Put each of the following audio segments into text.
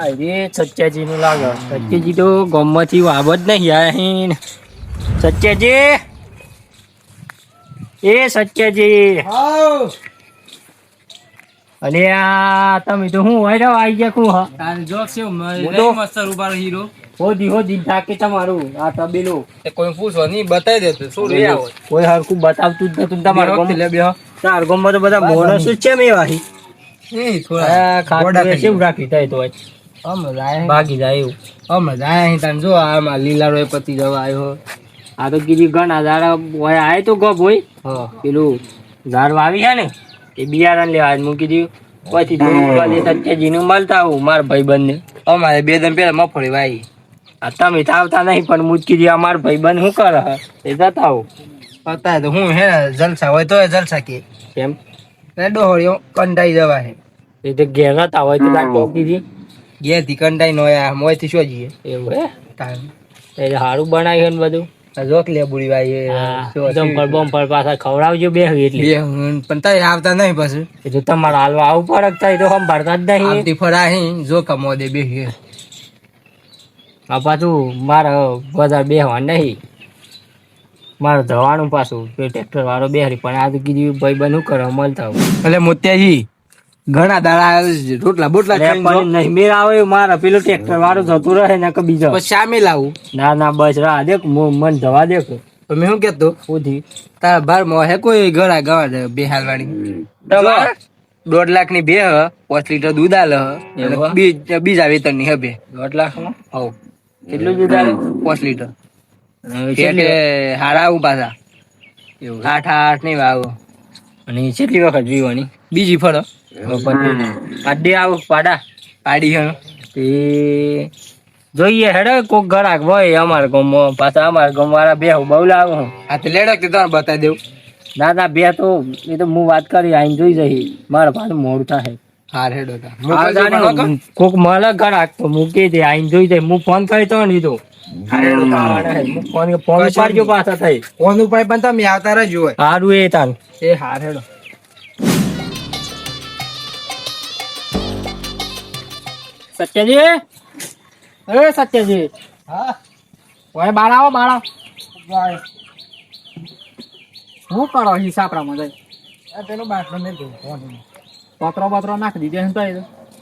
એ સચ્ચાજી નું લાગે. સચ્ચાજી તો ગમમાંથી વાવ જ નહીં આયા. સચ્ચાજી, એ સચ્ચાજી. અલે આ તમે તો હું હોય આવી ગયા કું હા તારે જો છે મસ્ત ઉભારો હીરો હોદી થાકે તમારું આ તબેલો કોઈ પૂછો નહીં બતાવી દેતો શું રે આવો કોઈ હરકું બતાવતું જ નતું તમારે ગમ લે બે ચાર ગમમાં તો બધા મોણસ જ છે મે વાહી એ થોડા ખાડા કેવું રાખી થાય તો ભાગી જાય એવું અમે જાય અહીં તને જો આમાં લીલા રોય પતિ જવા આવ્યો આ તો કીધી ઘણા દાડા હોય આય તો ગપ હોય હા પેલું ઝાડ વાવી છે ને એ બિયારણ લેવા આજ મૂકી દીધું પછી સચ્ચાજીનું મળતા આવું મારા ભાઈબંધ ને અમારે 2 દિન પેલા મગફળી વાવી તમે તો આવતા નહીં પણ મૂકી દીધું અમારા ભાઈબંધ શું કરે એ જતા આવું પતા તો હું હે જલસા હોય તો જલસા કે કેમ ડોહળીઓ કંટાઈ જવા હે એ તો ઘેર નતા હોય તો ચોકી દી ઘેર થી કંટાઈ નો મોય થી શું જઈએ એવું હે એ સારું બનાવ્યું ને બધું જોક લે બુડી ભાઈ જમ્પર બમ્પર પાછા ખવડાવજો બે એટલે પણ તઈ આવતા નહીં પછી એ તો તમારે હાલવા આવું પડે તઈ તો સંભાળતા જ નહીં આવતી ફરા હી જો કમો દે બે આ પાછું મારે બધા બેહવા નહીં મારે જવાનું પાછું ટ્રેક્ટર વાળો બેહરી પણ આ તો કીધું ભાઈ બન શું કરે મળતા એટલે મોતિયાજી ઘણા દાડા રોટલા બોટલા નહીં મેર આવે મારા પેલું ટ્રેક્ટર વાળું જતું રહે ને કે બીજો પછી સામે લાવું ના બસ રાહ દેખ મન જવા દેખ તો મેં શું કેતો ઉધી તારા બાર માં હે કોઈ ગળા ગવા બે હાલવાણી 1.5 લાખ ની બે 5 લીટર દૂધ આલે બીજા વેતન ની હે બે 1.5 લાખ માં હવ કેટલું દૂધ આલે 5 લીટર એટલે હારા આવું પાછા એવું 8 નહીં વાવો અને કેટલી વખત પીવાની બીજી ફળો પાડી આવું પાડી હે જોઈએ હેડે કોક ગરાક હોય અમારા ગામમાં પાછા અમારા ગામ વાળા બે બહુ લાવું હા તો લેડક તે તમારે બતાવી દેવું ના બે તો એ તો હું વાત કરી આઈને જોઈ જઈ મારા પાછું મોડું થાય હાર હેડો કોક મળે ગરાક તો મૂકી દે આઈને જોઈ જાય હું ફોન કરી તો નહીં તો ફોન ઉપાડજો પાછા થઈ ફોન ઉપાડ પણ તમે આવતા રહેજો સારું એ તારું એ હાર હેડો સત્યજી એ સત્યજી હા ઓય બાળાવો બાળા શું કરો હિસાબરામાં જાય પેલો બાટલો ને પત્રો નાખી દીધે હે તો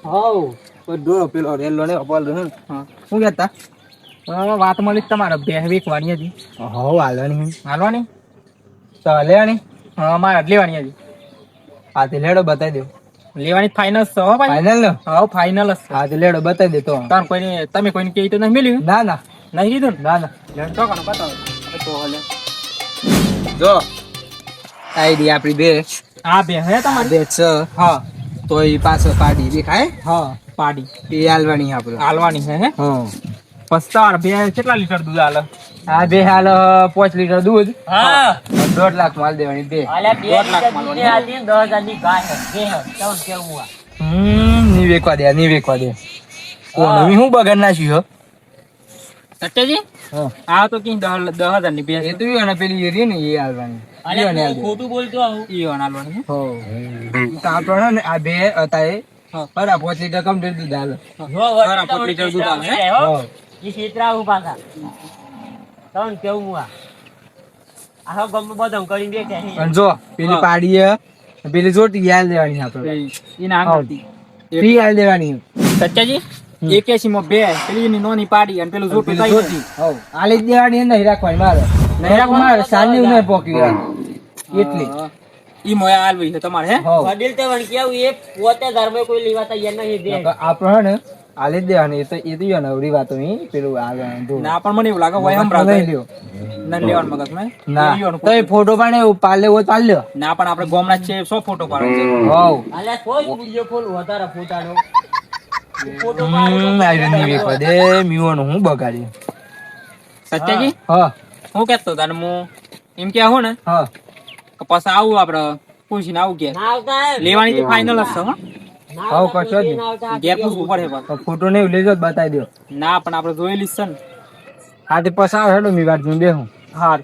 હવ બધો પેલો રેલો ને અપાલ હે હા શું કહેતા વાત મળી તમારે બે વેકવાની હતી હવ હાલવાની લેવાની હા મારે લેવાની હતી હા તે લેડો બતાવી દો લેવાની ફાઇનલ છે હો ભાઈ ફાઇનલ ને હા ફાઇનલ જ હા તે લેડો બતાવી દે તો તાર કોઈને તમે કોઈને કહી તો નહીં મળ્યું ના નહીં કીધું ના લેડ તો કોણ બતાવો તો હલે જો આઈડી આપણી બે આ બે હે તમારી બે છે હા તો એ પાછો પાડી દેખાય હા પાડી એ હાલવાની હે હા પસ્તાર બે કેટલા લીટર દૂધ હાલે આ બે હાલ 5 લીટર દૂધ હા 1.5 લાખ માલ દેવાની બે 1.5 લાખ માલ દેવાની 10,000 ની ગાય હે કેવું કેવું ની વેકવા દે કોણ હું બગાડ નાખ્યું હો સત્યજી હા આ તો કી 10,000 ની બે એ તો અને પેલી રી ને એ હાલવાની અરે ખોટું બોલતો આવું ઈ હાલવાની હો તો આપણને ને આ બે હતા બરા 5 લીટર કમ્પ્લીટ દૂધ હાલે બરા 5 લીટર દૂધ હાલે હો ઈ ક્ષેત્રા ઉ પાછા તણ કેવું આ ગમ બધમ કરી દે કે અને જો પેલી પાડીએ પેલી જોટી યાલ દેવાની આપણે ઈ ના આવતી ફ્રી યાલ દેવાની સચ્ચાજી 81 માં બે પેલી ની નોની પાડી અને પેલું જોટી જોટી હો આલી દેવાની નહીં રાખવાની મારે સાની ન પોકી એટલી ઈ મોયા આલવી છે તમારે હે વડીલ તે વણ કેવું એક પોતે ધર્મે કોઈ લેવા તૈયાર નહીં દે આપણે ને આલે દેવાની એ તો યો નવરી વાતો નહીં પેલું આગળ ના પણ મને એવું લાગે હોય હમ રાખ લ્યો ન લેવાનું મગજ મે ના તો એ ફોટો પાડે પાલે હોય પાલ લ્યો ના પણ આપણે ગોમના છે 100 ફોટો પાડો છે હોવ આલે કોઈ વિડિયો ફોલ વધારે ફોટાડો ફોટો પાડો આઈ ની વેકો દે મીવાનો હું બગાડી સત્યજી હા હું કહેતો તને હું એમ કે આવું ને હા પછી આવું આપણે પૂછીને આવું કે લેવાની તો ફાઇનલ જ છે હો હાવ કશો જ ગેપ પૂછવું પડે પણ ફોટો ને લેજો બતાવી દો ના પણ આપણે જોયેલી છે ને હા તે પછી આવ હેડો મી વાત જોઈ બેહું હા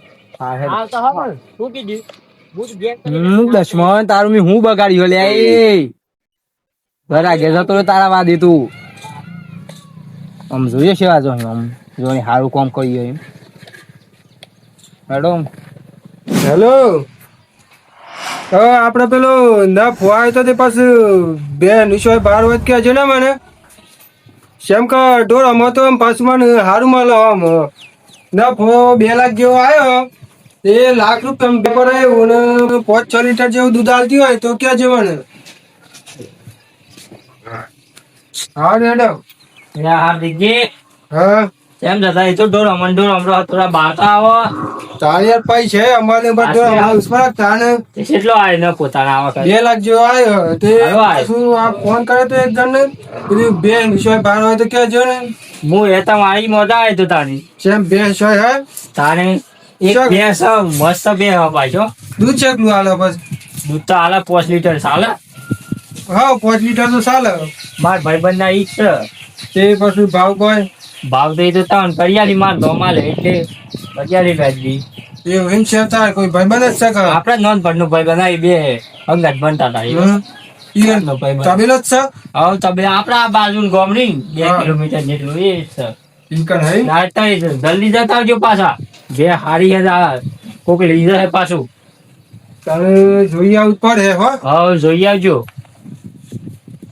હેડો આવ તો હો શું કીધું બુટ ગેપ દશમન તારું મી હું બગાડ્યો લે એ ઘરા ગે જતો તારા વાદી તું આમ જોઈએ છે આ જો આમ જો સારું કામ કરીએ એમ મેડમ. હેલો. આપડે પેલો ના ફોવાય તો તે પાછું બે નિશો 12 વાગે કે છે ને મને શેમ કે ઢોર અમ તો પાછું મને હારું મળે આમ ના ફો 2 લાખ જેવો આવ્યો એ લાખ રૂપિયા પેપર આવ્યું ને 5-6 લીટર જેવું દૂધ આવતી હોય તો ક્યાં જવાનું? હા મેડમ. હાર્દિકજી હા કેમ જતા એ તો ઢોર હમણાં થોડા બાતા આવો. ચાર યાર પાઈ છે અમારે ઉસ્માન તાને કેટલો આવ્યો ને પોતાના આવા 2 લાખ જેવો આવ્યો તે શું આ ફોન કરે તો એક જણ ને કીધું બે નિશો 12 હોય તો ક્યાં જો ને હું એ તો મારી મજા આવી તો તારી સેમ બે શોય હે તારે એક ભેંસ મસ્ત બે પાછો દૂધ ચેકલું હાલે બસ દૂધ તો હાલે 5 લીટર ચાલે. હા 5 લીટર તો ચાલે. માર ભાઈબંધ ના ઈ છે તે પછી ભાવ કોઈ ભાવ તો એ તો ત્રણ કરિયાની માર તો માલે એટલે 50 ગાડી એ વિન છે તાર કોઈ ભાઈબંધ જ છે કે આપડે નોન પડનું ભાઈ બનાવી બે અંગત બનતા હતા ઈનો તબેલો જ છે. હા તબે આપડા બાજુ ગોમની 2 કિલોમીટર જેટલું એ છે ઈકન હે નાતા જલ્દી જતા આવજો પાછા જે હારી હે કોક લઈ જાય પાછું તારે જોઈ આવું પડે હો. હા જોઈ આવજો.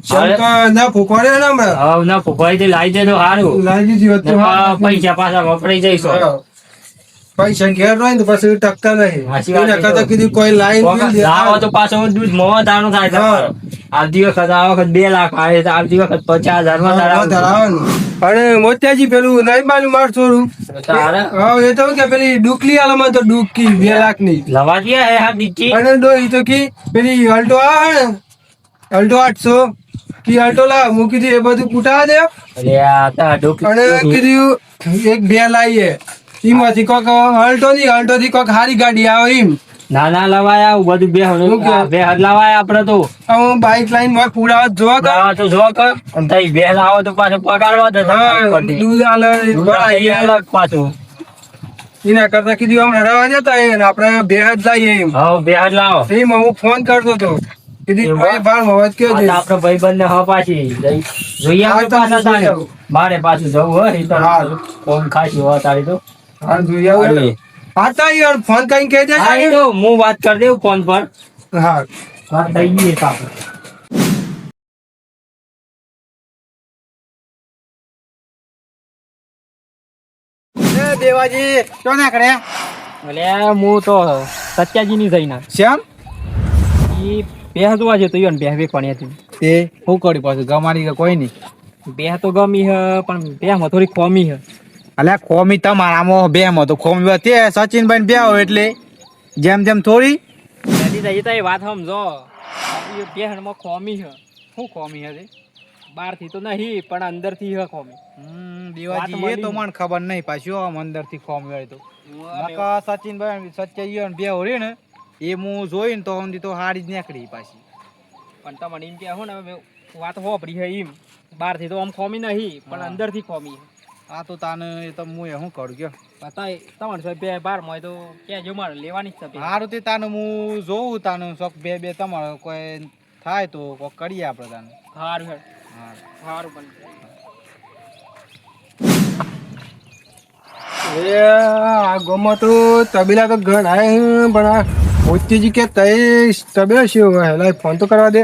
શંકા ના ફૂકવાડે ને હમણાં હા ના ફૂકવાડી દે લાવી દે તો સારું લાગી જીવત તો પૈસા પાછા વપરાઈ જઈશું. પૈસા ઘેર હોય ને પછી ટકતા નહીં એના કરતા કીધું કોઈ લાઈન લાવો તો પાછો દૂધ મોવા દાણું થાય. આવતી વખત આ વખત 2 લાખ આવે તો આવતી વખત 50,000 માં ધરાવવાનું. અને મોતિયાજી પેલું નહીં માલું માર છોડું હા એ તો કે પેલી ડુકલી આલામાં તો ડુકી 2 લાખ ની લવા દે હે હા દીકી અને દો ઈ તો કી પેલી અલ્ટો આવે ને અલ્ટો 800 કી અલ્ટો લા મૂકી દી એ બધું કુટા દે અરે આ તા ડોકી અને કીધું એક બે લાવીએ ઈમાંથી કોક અલ્ટો થી કોક હારી ગાડી આવે એમ ના લવાય આવું બધું બે લવાય આપડે તો હું બાઈક લાઈન માં પૂરા જોવા કર તો જો કર અને તઈ બે લાવો તો પાછો પગારવા દે દૂધ આલે પાછું એના કરતા કીધું આમ હરાવા જતા એને આપણે બે જ લઈએ એમ હા બે લાવો એમ હું ફોન કરતો હતો કીધું ભાઈ બાર મવાજ કયો છે આપડે ભાઈબંધ ને હા પાછી જોઈએ આપણે પાછા મારે પાછું જવું હોય તો ફોન ખાસી હોય તારી તો હા જોઈ આવું આતા યાર ફોન કઈ કહી દે તો હું વાત કરી દઉં ફોન પર. હા વાત થઈ ગઈ આપણે દેવાજી તો ના કરે એટલે હું તો સત્યાજી ની જઈને શ્યામ ઈ બે જોવા જતો યો ને બે વેકવાની હતી તે શું કર્યું પાછું ગમાડી કોઈ નહીં બે તો ગમી હે પણ બે માં થોડી ખોમી હે અલ્યા ખોમી તમારામાં બે માં તો ખોમી તે સચિનભાઈ બે હોય એટલે જેમ જેમ થોડી એ વાત સમજો બે માં ખોમી હે શું ખોમી હે બહાર થી તો નહીં પણ અંદર થી હે ખોમી દેવાજી એ તો મને ખબર નહીં પાછું આમ અંદર થી ખોમી હોય તો સચિનભાઈ સચ્ચા બે હોય ને એ હું જોઈને તો ઊંધી તો હારી જ નીકળી પાછી પણ તમને એમ કે હું ને વાત હોપડી હે એમ બહાર થી તો આમ ખોમી નહીં પણ અંદર થી ખોમી આ તો તાને એ તો હું શું કરું ગયો બતાય તમારે સાહેબ બે બાર માં તો ક્યાં જો મારે લેવાની જ છે સારું તે તાને હું જોઉં તાનું શોખ બે તમારે કોઈ થાય તો કોક કરીએ આપણે તાને સારું સારું પણ એ આ ગોમાં તો તબેલા તો ઘણા પણ આ મોતીજી કે તય તબેલો શું હેલા ફોન તો કરવા દે.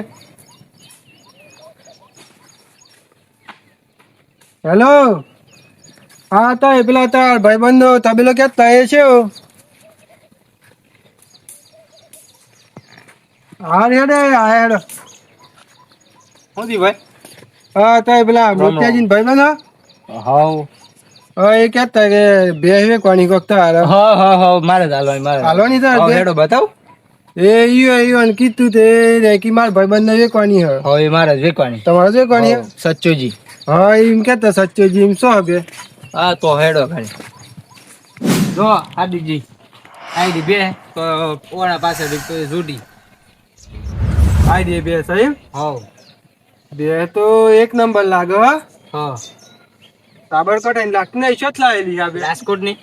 હેલો હા તો પેલા તાર ભાઈબંધો તબેલો કે તય છે હા હેડે આ હેડો ભાઈ હા તો પેલા મોતિયાજી ભાઈબંધ હા એ કેતા કે બે કોની કોકતા હા મારે હાલવાની હેડો બતાવ એ ઈયો કીધું તે કે માર ભાઈબંધ ને વેકવાની હે હા એ મારે વેકવાની તમારે વેકવાની હે સચ્ચોજી હા એમ કેતા સચ્ચોજી એમ શું હવે હા તો હેડો ખાલી જો હાદીજી આઈડી બે તો ઓના પાસે જુડી આઈડી બે સાહેબ હા બે તો એક નંબર લાગે હા સાબરકોટ આઈ લાગતું ને ઈશોત લાવેલી આ રાજકોટ ની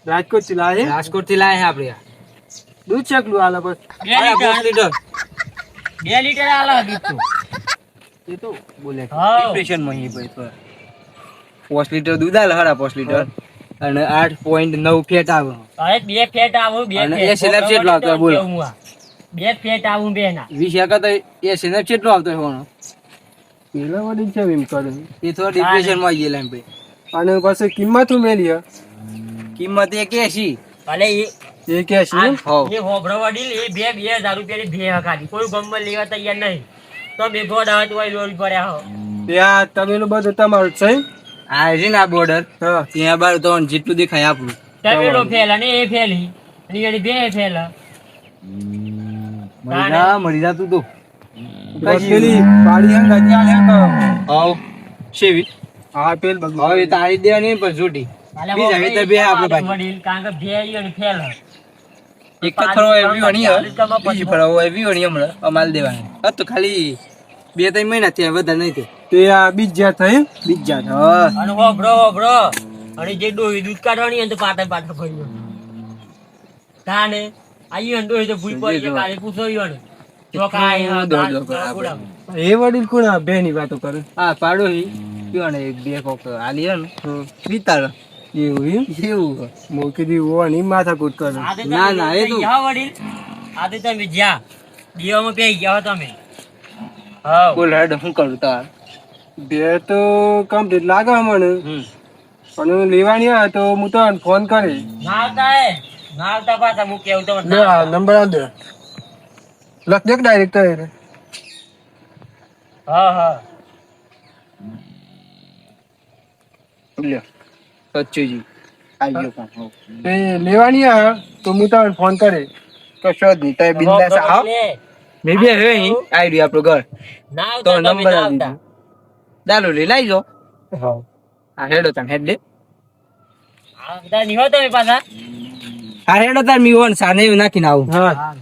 રાજકોટ થી લાવે રાજકોટ થી લાવે આપણે દૂધ ચકલું આલે બસ 2 લીટર 2 લીટર આલે દૂધ તો એ તો બોલે ડિપ્રેશન માં હી ભાઈ તો 5 લીટર દૂધ આલે 5.5 લીટર અને 8.9 ફેટ આવે અરે 2 ફેટ આવું 2 અને ફેટ એ સિલેબ કેટલો આવતો હોય બોલો 2 ફેટ આવું બે ના 20 તો એ સિલેબ કેટલો આવતો હોય હોનો પેલા વડી છે એમ કરે એ થોડો ડિપ્રેશન માં આવી ગયેલા એમ ભાઈ અને પછી કિંમત શું મેલી હે? કિંમત 81 ભલે એ કે છે એમ? હોવ એ હોબરો વડીલ એ 2000 રૂપિયાની ભે હકાડી કોઈ ગમમાં લેવા તૈયાર નહીં તો બે ગોડ આવે તો લોરી પડ્યા હો ત્યાં તમેલું બધું તમારું છે આ છે ને આ બોર્ડર હા ત્યાં બાર તો જેટલું દેખાય આપણું તમેલો ફેલ અને એ ફેલી અને એની બે ફેલ મરી જા તું તો પેલી પાડી હે ગજિયા હે તો હોવ શેવી હા પેલ બધું હવે તારી દે નહીં પણ છૂટી બીજા હવે તો બે આપણે બાકી વડીલ કારણ કે ભે અને ફેલ એક તો ફરવો એવી વણી હે બીજી ફરવો એવી વણી હમણાં અમાલ દેવાની હા તો ખાલી 2-3 મહિના થયા વધારે નહીં થયા તે આ બીજા થઈ બીજા હા અને હોબરો અને જે ડોહી દૂધ કાઢવાની હોય તો પાટા ભર્યો તાને આઈ ડોહી તો ભૂઈ પડી છે કાલે પૂછો ને ચોખા એ વડીલ કોણ આ બે ની વાતો કરે હા પાડોશી કયો ને એક બે કોક આલી હે ને વિતાર એવું એમ એવું મોકી દી ઓની માથાકૂટ કરે ના, ના, એ તો- વડીલ આદે તમે જ્યાં દીવામાં પેઈ ગયા હો તમે હા બોલ હેડ શું કરું તાર બે તો કમ્પ્લીટ લાગે મને હમ પણ લેવાની આ તો હું તો ફોન કરી ના આવતા પાછા હું કેવું તો લે આ નંબર આ દે લખ દેખ ડાયરેક્ટ કરે હા લ્યો સચ્ચુજી આવી ગયો કામ હોવ. તે લેવાની આ તો હું તો ફોન કરે કશો જ નહીં તમે બિંદાસ આવો મે બી હવે અહીં આવી રહ્યું આપણું ઘર ના તો આવતા તમે નંબર ના આપી આવતા દીધો દાલો લઈ લાવી જો હા આ હેડો તમે હેડ દે આવતા નહીં હો તમે પાછા આ હેડો તાર મીવન સાને એવું નાખીને આવું હા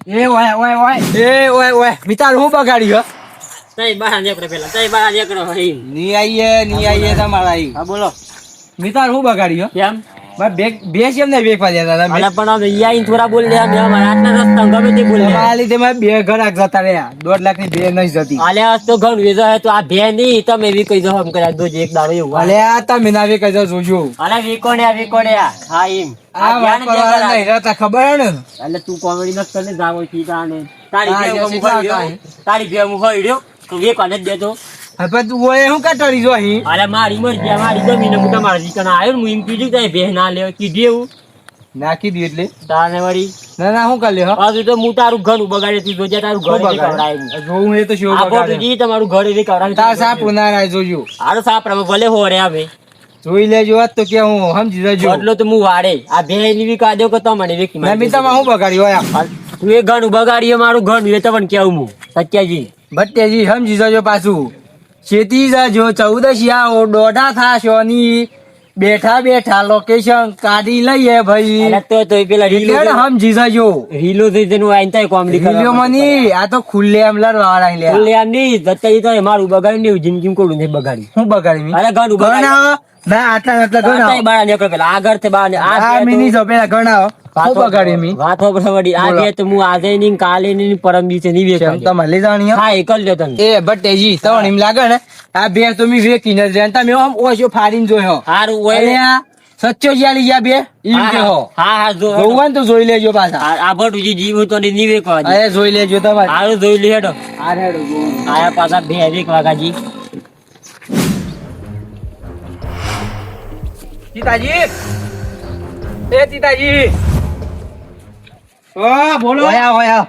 એ ઓય મિતાર હું બગાડ્યો તઈ બહાર નીકળે પેલા તઈ બહાર નીકળો હઈ ની આઈએ તમારા આઈ હા બોલો મિતાર હું બગાડ્યો કેમ મારે બે કેમ નહીં વેકવા દેતા તમે અલા પણ હવે ઈયા થોડા બોલ લે અમે આટલા રસ્તા ગમે તે બોલ લે તમારા લીધે મારે બે ઘરાક જતા રહ્યા 2 લાખ ની બે નહીં જતી આલે આજ તો ઘણું વેચો હે તો આ ભે નહીં તમે વી કઈ જહમ કર્યા દોજે એક દાડો એવું અલે આ તમે ના વેકાઈ જાવ જોજો અલા વીકોડ્યા હા એમ આ વાત કરવાના નહીં રહેતા ખબર હે ને એટલે તું કોમેડી ન કરને જાવો સીધા ને તારી હા, ભે જે મુખ સીધા હળ્યો હતા. તારી ભે મુખ હળ્યો તો વેકવા નથી દેતો હવે તું ઓય શું કટરી જો અહીં અલે મારી મરજી આ મારી જમીન હું તમારા દીકરા આવ્યો ને હું એમ કીધું તઈ ભે ના લેવા કીધું એવું નાખી દી એટલે તાને વળી ના શું કરી લે હો પાછું તો હું તારું ઘર બગાડે તું જોજે તારું ઘર કવડાય જોવું એ તો શું આ બગાડે જી તમારું ઘર એવી તાર કવડાય સાપ ના રાય જોજો આરો સાપરા ભલે હોરે આવે જોઈ લેજો વાત તો કે હું સમજી જજો એટલો તો હું વાડે આ બે ની વી કાદ્યો કે તમને વેકી ના મિતામાં હું બગાડ્યો હોય તું એ ઘણું બગાડીએ મારું ઘણું એ તમને કેવું હું સત્યાજી ભટ્ટેજી સમજી જજો પાછું ખેતી જજો 14 આવો દોઢા થાશો ની બેઠા લોકેશન કાઢી લઈએ ભાઈ અલા તો પેલા એટલે સમજી જજો રીલો થઈ તેનું આઈન થાય કોમેડી વિડીયો મની આ તો ખુલ્લે એમ લડવા વાળા લે બોલે આમ નહીં સત્યાજી તો મારું બગાડી નહીં જિંદગી કોડું નહીં બગાડી હું બગાડી અરે ઘણું બગાડી ગણાવો ના આટલા ગણાવો બહાર નીકળો પેલા આગળ થી બહાર આ મિની જો પેલા ગણાવો હું બગાડી મી વાતો વડી આજે તો હું આજે ની કાલે ની પરમ દિવસે ની વેચ તમારે લઈ જવાની હા એ કરી લ્યો તમે એ ભટ્ટેજી તમને એમ લાગે ને આ બે તમે વેકી ન જાય તમે આમ ઓછો ફાડીને જોયો હારું એટલે હોય આ સચ્ચો જ્યાં ગયા બે ઈમ કે હો હા જો જોવું હોય ને તો જોઈ લેજો પાછા આ ભટુજી જીવ તો ની વેકવા દે અરે જોઈ લેજો તમારે હારું જોઈ લે હેડો આ રેડો જોવું. આયા પાછા બે વેકવાગાજી સીતાજી એ સીતાજી બોલો ઓયા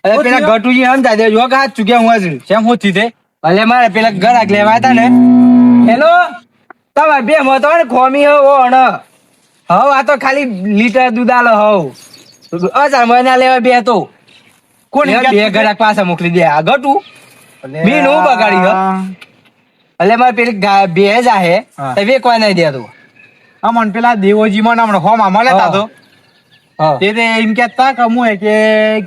અરે પેલા ગટુજી સમજા દેજો કે હાથ ચૂક્યા હું હજુ કેમ હોતી તે ભલે મારે પેલા ગરાક લેવા હતા ને હેલો તમારે બે મતો ને ખોમી હો અણ હવ આ તો ખાલી લીટર દૂધ આલો હવ અચ્છા મહિના લેવા બે તો કોણ બે ગરાક પાસે મોકલી દે આ ગટુ મીન હું બગાડી હો એટલે મારે પેલી બે જાહે હા. તે વેકવા નહીં દેતો અમન પેલા દેવોજી માં હમણાં હોમાં મળ્યા તો હા તે એમ કેતા કે હું કે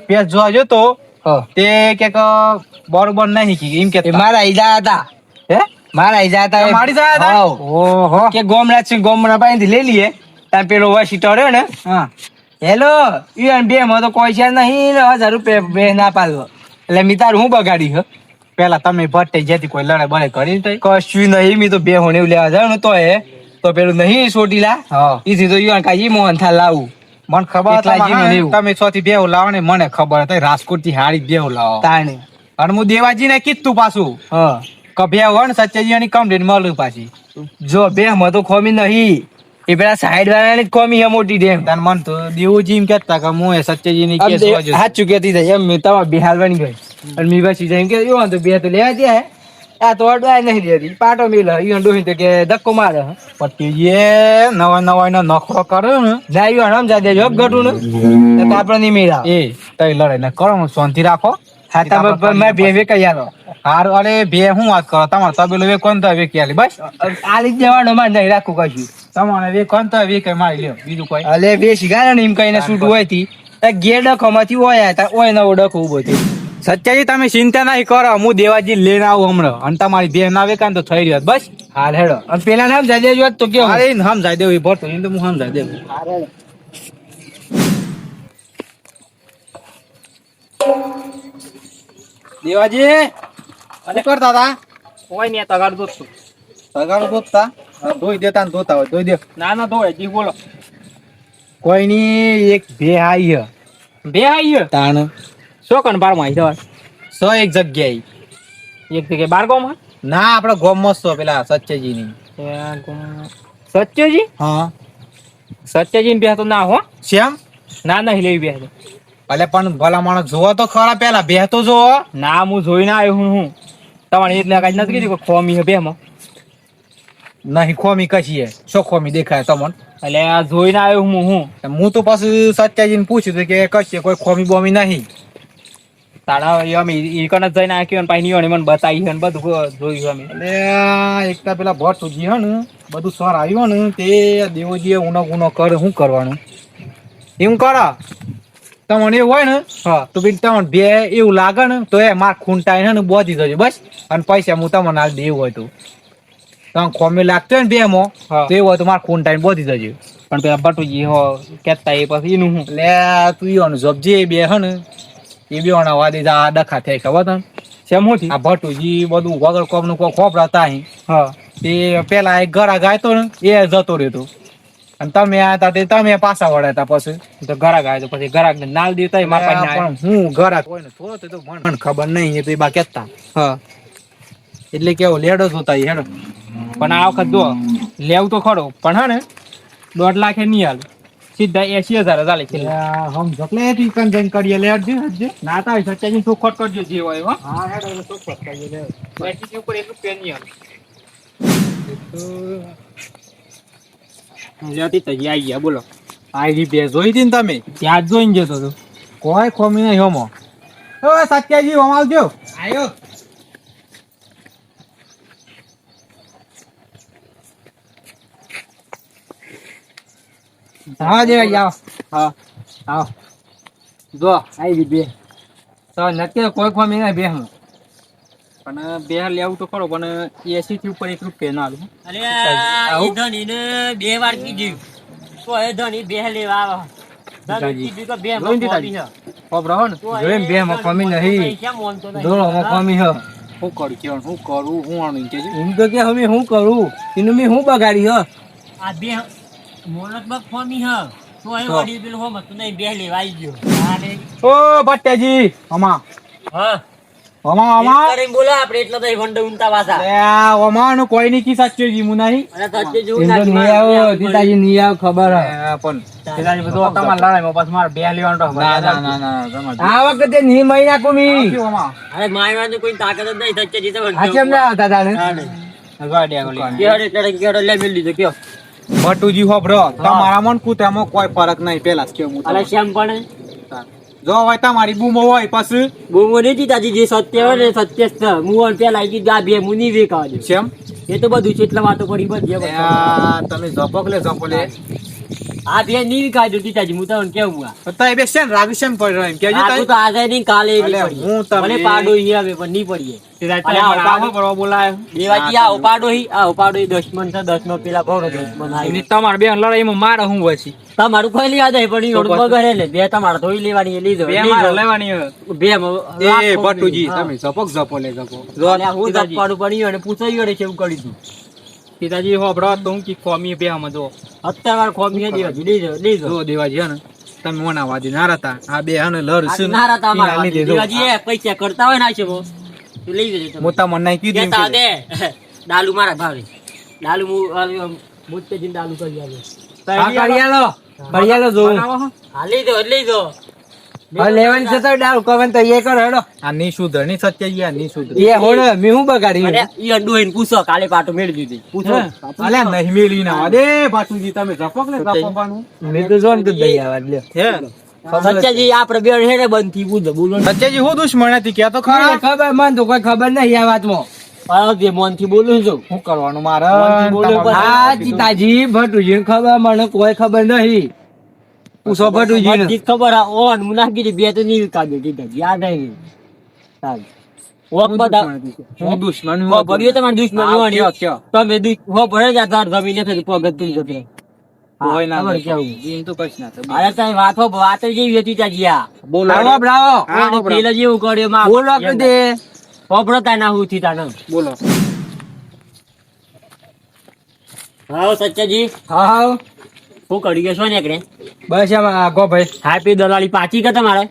ભેંસ જોવા જતો હા તે કે બરોબર નહીં કે એમ એ કેતા મારા ઈજા હતા હે મારા ઈજા હતા તમારી ઈજા હતા? હાવ. ઓહો કે ગોમરાજ સિંહ ગોમરા પાસેથી લઈ લઈએ ત્યાં પેલો વસીટો રહ્યો ને હા હેલો ઈ બે માં તો કોઈ છે નહીં ને 1000 રૂપિયા બે ના પાડો એટલે મિતાર હું બગાડી હ પેલા તમે ભટ્ટે જેથી કોઈ લડાઈ બળે કરી તઈ કશું નહીં મી તો બે હોને એવું લેવા જાવ ને તો પેલું નહીં સોટીલા ઈથી તો યુવાન કાઈ મોહન થાલ લાવું મને ખબર તમે છોથી બેહુ લાવો ને મને ખબર હતી રાજકોટ થી હાડી બેહુ લાવો તાણે અને હું દેવાજી ને કીધું પાછું કભ્યા હોય ને સચ્ચાજી કમ્પ્લેટ મળું પાછી જો બે માં તો ખોમી નહીં એ પેલા સાઈડ વાળાની જ કોમી હે મોટી ડેમ તાન મન તો દેવુજી એમ કહેતા કે હું એ સચ્ચાજી ની કેસ વાજો સાચું કહેતી જાય એમ મેં તમાર બિહાર બની ગઈ અને મી પછી જાય કે યો તો બે તો લેવા દે આ તો અડવાય નહીં દેતી પાટો મિલ યો ડોહી તો કે ધક્કો મારે પટ્ટી એ નવા નવા નો નખરો કરે ને જાય સમજા દેજો ગટું ને તો આપણે નહીં મેળા એ તઈ લડાઈ ના કરો શાંતિ રાખો હા તમે મેં બે કહી આલો હાર અરે બે હું વાત કરો તમારે તબેલો વે કોણ તો વે ક્યાલી બસ આલી જવાનો માં નહીં રાખું કશું તમારે વે કોણ તો વે કઈ મારી લ્યો બીજું કોઈ અલે બે શિગાર ને એમ કઈને છૂટ હોય થી ગે ડખોમાંથી ઓય તા ઓય નવો ડખો ઉભો થયો સચ્ચાજી તમે ચિંતા નહીં કરો હું દેવાજી લઈને આવું હમણાં અને તમારી બે ના વેકાન તો થઈ રહ્યો બસ હાલ હેડો અને પેલા ને સમજાઈ દેજો તો કેવું અરે સમજાઈ દેવું એ ભરતો એને તો હું સમજાઈ દેવું દેવાજી અને કરતા હતા કોઈ નહીં તગાડ દોતું તગાડ દોતા ધોઈ દેતા ને ધોતા હોય ધોઈ દે ના ના ધોય જી બોલો કોઈ ની એક બે આઈ તાણ સો કણ બાર માં આવી સો એક જગ્યાએ બાર ગામમાં ના આપડે ગામમાં સો પેલા સચ્ચેજી ની સચ્ચેજી હા સચ્ચેજી બે તો ના હો શ્યામ ના ના લેવી બે અલે પણ ભલા માણસ જોવો તો ખરા પેલા બે તો જોવો ના હું જોઈને આવ્યો હું તમારે એટલે કઈ નથી કીધું કે ખોમી હે બે માં નહીં ખોમી કશી હે શું ખોમી દેખાય તમને એટલે આ જોઈને આવ્યો હું તો પાછું સચ્ચાજી ને પૂછ્યું હતું કે કશી કોઈ ખોમી બોમી નહીં તારા અમે ઈ કને જઈને આખ્યો ને પાછી મને બતાવી ને બધું જોયું અમે એટલે એકતા પેલા ભટ્ટજી હે ને બધું સર આવ્યો ને તે દેવોજીએ ઉનો કરે શું કરવાનું એમ કરો તમને એવું હોય ને હા તો બી તમને બે એવું લાગે ને તો એ માર ખૂંટાઈ ને બોધી જજો બસ અને પૈસા હું તમને હાલ દેવું હોય તો તમે ખોમી લાગતો હોય ને બે માં તો એવું હોય તો માર ખૂંટાઈ બોધી જજો પણ પેલા ભટ્ટજી હો કેતા એ પછી એનું શું એટલે તું યો જબજે બે હે ને એ બે વાદી આ ડખા થાય ખબર તને શેમ હું આ ભટ્ટુજી બધું વગર કોમ નું કોઈ ખોપરા હતા અહીં હા તે પેલા એક ગરા ગાયતો ને એ જતો રહેતો અને તમે આતા તે તમે પાછા વળ્યા પછી તો ગરા ગાય તો પછી ગરાક ને નાલ દેતા મારા હું ગરાક હોય ને થોડો તો મને ખબર નહીં એ તો એ બા કેતા હા એટલે કેવો લેડો જોતા હેડો પણ આ વખત જો લેવું તો ખરો પણ હા ને 1.5 લાખ નહીં હાલ સીધા 80,000 ચાલે છે હમ જકલે તી કન જન કરીએ લેટ જે ના તા સચ્ચાજી ચોખટ કરજો જે હોય હો હા હેડો ચોખટ કરીએ લે 80 ઉપર એટલું પેન નહીં હાલ લેતી તજી આવી ગયા બોલો આઈડી બે જોઈ દી ને તમે ત્યાં જોઈને જતો તો કોઈ ખોમી નહીં હોમો ઓ સચ્ચાજી હોમ આવજો આયો હા જે આવો હા આવો જો આવી બે તો નક્કી કોઈ ખોમી નહીં બે હું પણ બે લેવું તો ખરો પણ 80 થી ઉપર 1 રૂપિયા ના આલું અરે એ ધણી ને બે વાર કીધું તો એ ધણી બે લેવા આવે ધણી કીધું તો બે માં ખોમી છે ખબર હો ને જોઈમ બે માં ખોમી નહીં દોડો માં ખોમી છે હું કરું કેવું હું કરું હું આનું કે એમ તો કે હવે હું કરું એનું મે હું બગાડી હ આ બે મોલક માં ખોમી છે તો એ વડી બિલ હો મત નહીં બે લેવા આવી ગયો ઓ ભટ્ટેજી અમા હા અમા કરે બોલા આપણે એટલે તો વંડ ઉંટા વાસા એ અમા નો કોઈ ની કી સાચો જી મુ નહીં અને સાચે જોઉં ના ની આવો દીતાજી ની આવ ખબર હે પણ દીતાજી બધું તમાર લડાઈ માં પાસ માર બે લેવાનો ના ના ના આ વખતે ની મહિના કોમી અરે મારવાનું કોઈ તાકાત જ નહીં સાચે જી તો આ કેમ ના આવતા તાને ગાડિયા ગોલી કેડે ચડે કેડે લે મેલ લીધો કયો ભટ્ટુજી હોબરો તમારા મન કૂતરામાં કોઈ ફરક નહીં પેલા જ કેવું અરે શ્યામ પણ જો હોય તમારી બૂમો હોય પછી બૂમો નથી તાજી જે સત્ય હોય ને સત્ય જ છે મુવન પેલા કી ગા બે મુની વેકા દે કેમ એ તો બધું છે એટલા વાતો કરી બધી તમે ઝપક લે આ બે નહીં કાઢ્યો ટીટાજી હું તમને કેવું તો એ બે શેમ રાગુ શેમ પડ્યો એમ કેજો આ તો આજે નહીં કાલે નહીં અલ્યા, પડીએ. હું તમને- ભલે પાડો ઈ આવે પણ નહીં પડીએ રાતે આ આવો પરવા બોલાયો દેવાજી આ ઉપાડો ઈ દુશ્મન છે 10 નો પેલા ભોળો દુશ્મન એની આવી તમારે બે લડાઈમાં મારે હું પછી તમારું કોઈ લેવા જાય પણ ઈ ઓળખ વગર એટલે બે તમારે ધોઈ લેવાની એ લીધો બે મારે લેવાની હવે. બે એ ભટ્ટુજી તમે ઝપક ઝપો લે ઝપો જો હું દપાડું પડી અને પૂછાયું અને કેવું કરી દીધું સીતાજી હોબળો તો હું કી કોમી બે આમાં જો અત્યારે ખોમી દેવાજી લીધો જો દેવાજી હે ને તમે મોનાવાદી ના હતા આ બે હે ને લડ છે ને, નારા તમારા ઈ લીધે જો. દેવાજી એ પૈસા કરતા હોય ના છે બો તું લઈ જજે તમે. મોટા મન નાઈ કીધું એમ દેતા કીધું. દે ડાલુ મારા ભાવે ડાલુ હું મોટે જીન ડાલુ કરી આવે આ કરિયાલો જોઉં. હા લીધો હવે લેવાની છે તો ડાળ કવન તો એ કરો હેડો આ ની સુધર ની સત્ય આ ની સુધર એ હોડ મેં હું બગાડ્યું અરે ઈ અંડુ એને પૂછો કાલે પાટો મેળવી દીધી પૂછો અલ્યા નહીં મેલી ના દે પાટુજી તમે ઝપક ને ઝપકવાનું મેં તો જોન તો દઈ આવા લ્યો હે સચ્ચાજી આપણે બે હેડે બંધ થી પૂછો બોલો ને. સત્યજી હું દુશ્મન હતી કે તો ખરા ખબર મને તો કોઈ ખબર નહીં આ વાતમાં આ જે મન થી બોલું છું શું કરવાનું મારે બોલો બસ. હા સીતાજી ભટુજી ખબર મને કોઈ ખબર નહીં પૂછો ભટુજી બધી જ ખબર આ ઓન હું નાખી દીધી બે તો નહીં કાઢી દીધા યાદ નહીં ચાલ ઓક બધા હું દુશ્મન હો ભર્યો તમારે દુશ્મન હા, હોવાની. કયો, કયો. તમે હો ભરે જા તાર જમીને થતી પગત તું જતી હોય ના ખબર હોય. કેવું એ તો કશ ના થાય. અરે તારી વાત જેવી હતી ત્યાં ગયા બોલો બ્રાવો હા, પેલા જેવું કર્યો માં બોલો કે દે પોપડો તા ના હું થી તાને બોલો હા સચ્ચાજી હા હા હું કરી ગયો છો ને એકડે બસ એમ આગો ભાઈ હાપી દલાલી પાછી કે તમારે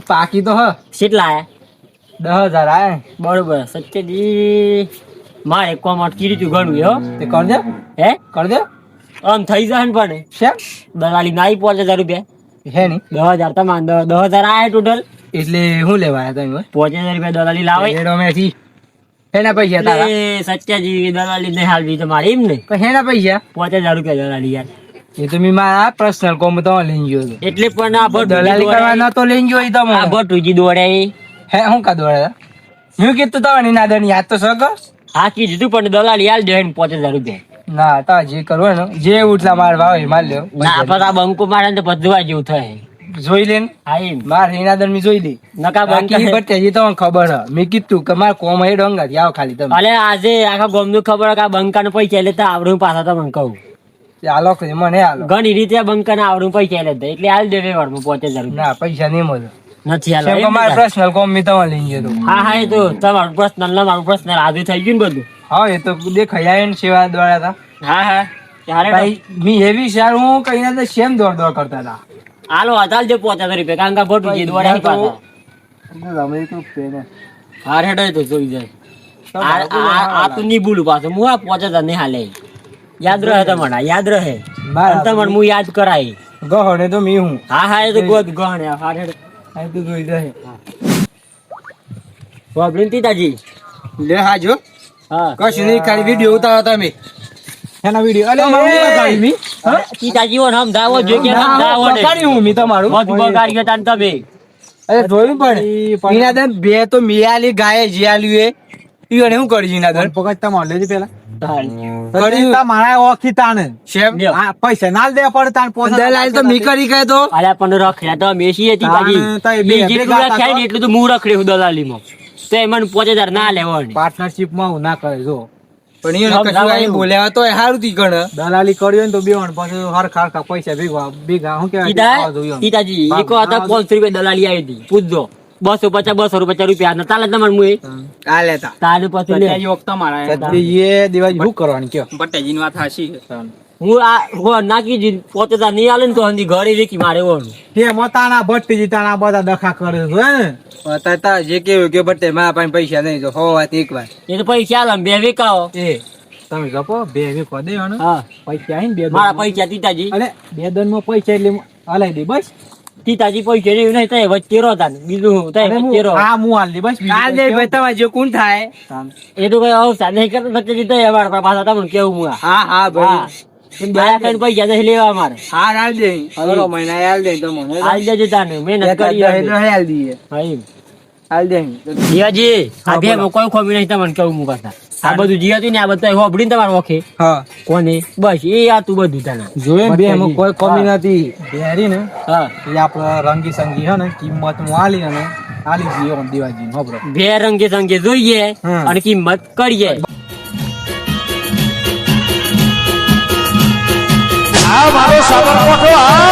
પાકી તો હ કેટલા આયા 10,000 આય બરોબર સચ્ચાજી મારે કોમ અટકી રીતું ઘણું હો તે કર દે હે કર દે આમ થઈ જાય ને પણ શેમ દલાલી નાઈ 5000 રૂપિયા હે ની 10,000 તમારે 10,000 આયા ટોટલ એટલે હું લેવા આવ્યા તમે 5000 રૂપિયા દલાલી લાવે એડો મેથી હેના પૈસા તારા એટલે સચ્ચાજી દલાલી ને હાલવી તમારે એમ ને પણ હેના પૈસા 5000 રૂપિયા દલાલી યાર એ તો મેં મારા પર્સનલ કોમ તો લઈને ગયો હતો એટલે પણ આ દલાલી કરવા ન તો લઈને ગયો ઈ તો આ ભટુજી દોડ્યા હે હું કા દોડ્યા હું કીધું તો ની નાદન યાદ તો સક હા કીધું પણ દલાલી હાલ દે 5000 રૂપિયા ના તો જે કરવું ને જે ઉઠલા માર ભાવ એ માર લ્યો ના પણ આ બંકો મારે ને ભજવા જેવું થાય જોઈ લે ને હા એમ માર હિનાદન મી જોઈ લે નકા બાકી બંકા બટે જે તમને ખબર હ મેં કીધું કે માર કોમ હે ડોંગા આવો ખાલી તમે અલે આજે આખા ગામનું ખબર કે આ બંકા ને પૈસા લેતા આવડું પાછા તમને કહું હાલો કે મને હાલો ઘણી રીતે આ બંકા ને આવડું પૈસા લેતા એટલે હાલ દે વ્યવહારમાં 5000 રૂપિયા ના પૈસા નહીં મળે નથી હાલ કેમ કે માર પર્સનલ કોમ મી તમે લઈ ગયો તો હા હા એ તો તમારું પર્સનલ ના મારું પર્સનલ આજુ થઈ ગયું ને બધું હા એ તો દેખાઈ આવે ને સેવા દોડ્યા હતા હા હા ત્યારે ભાઈ મી હેવી શાર હું કઈ ના તો સેમ દોડ દોડ કરતા હતા હાલો હજાર દે 5000 રૂપિયા કારણ કે ભટુજી દોડ્યા નહીં પાછા તમે તો પેને હાર હેડો તો જોઈ જાય આ તો નહીં ભૂલું પાછું હું આ 5000 નહીં હાલે યાદ રહે તમારા યાદ રહે મારા અને તમારે હું યાદ કરાય ગહને તો મી હું હા હા એ તો ગોદ ગહણે હાર હેડો આ તો જોઈ રહે વાપરીને તીતાજી લે હાજો હા કશું નહીં ખાલી વિડિયો ઉતારો તમે એના વિડિયો અલે તમારું એ, બગાડી મી તીતાજી ઓન સમજાવો જો કે સમજાવો ને બગાડી હું મી તમારું બધું બગાડી ગયા તાન તમે અરે જોયું પણ ઈનાદન બે તો મિયાલી ગાય જીયાલ્યું એ ઈવને હું કરી ઈનાદન પકડ તમારે લેજે પેલા કર્યું. મારા ઓખી તાને શેમ લ્યો. આ પૈસા ના દે પડે તાન દલાલ તો મી કરી કહે તો અલ્યા પણ રખડ્યા તો મેસી હતી બાજી તાન તો એ બે જેટલું ભેગા રખ્યા ને એટલું તો હું રખડ્યો દલાલીમાં તો એ મને 5000 ના લેવાની પાર્ટનરશિપ માં હું ના કરે જો પણ ઈવને કશું કાંઈ બોલ્યા તો એ હારું તી ગણ દલાલી કર્યો ને તો બેવણ પછી હરખા હરખા પૈસા ભેગા શું કહેવાય સીધા જોયું સીતાજી એક હતા 500 રૂપિયા દલાલી આવી હતી પૂછજો 250 રૂપિયા ના તાલે તમારે મુએ આ લેતા તાલે પછી લે એ દિવાળી શું કરવાની કયો હું આ હો નાખી દી 5000 નહીં આલે ને તો હંધી ઘરે વેકી મારે ઓનું હે મોતાના ભટ્ટીજી તાના બધા દખા કરે છે હે તા જે કેવું કે બટે મારા પાસે પૈસા નહીં તો હો વાત એક વાર એ તો પૈસા આલે ને બે વેકાવો એ તમે જપો બે વીકો દે હને હા પૈસા આવીને બે મારા પૈસા તીતાજી અલે બે દનમાં પૈસા એટલે હલાઈ દે બસ તીતાજી પૈસા નહીં નહીં તય વચ્ચે રહો તાન બીજું હું તય વચ્ચે રહો હા હું હાલ દે બસ બીજું આ દે ભાઈ તમારે જે કોણ થાય એ તો કઈ અવસર નહીં કરતો સચ્ચી તય અમારા પાછા તમને કેવું હું હા હા હા ભાઈ એમ દયા કરીને પૈસા નહીં લેવા અમારે હા હાલ દે હરો મહિના હાલ દે તો મને હાલ દેજો તાને મહેનત કરી હાલ દઈએ હા એમ હાલ દે દિયાજી આ બે કોઈ ખોમી નહીં તમને કેવું હું પાછા આ બધું જે હતું ને આ બધું હોબડીને તમારે ઓખે હા કોને બસ એ આતું બધું તને જોયે બે એમાં કોઈ કમી નથી બેરી ને હા એ આપણે રંગી સંગી હે ને કિંમત હું આલી અને આલી જઈએ ઓમ દિવાજી નો બરો બે રંગે સંગે જોઈએ હા. અને કિંમત કરીએ આ મારો સાબરકોઠો આ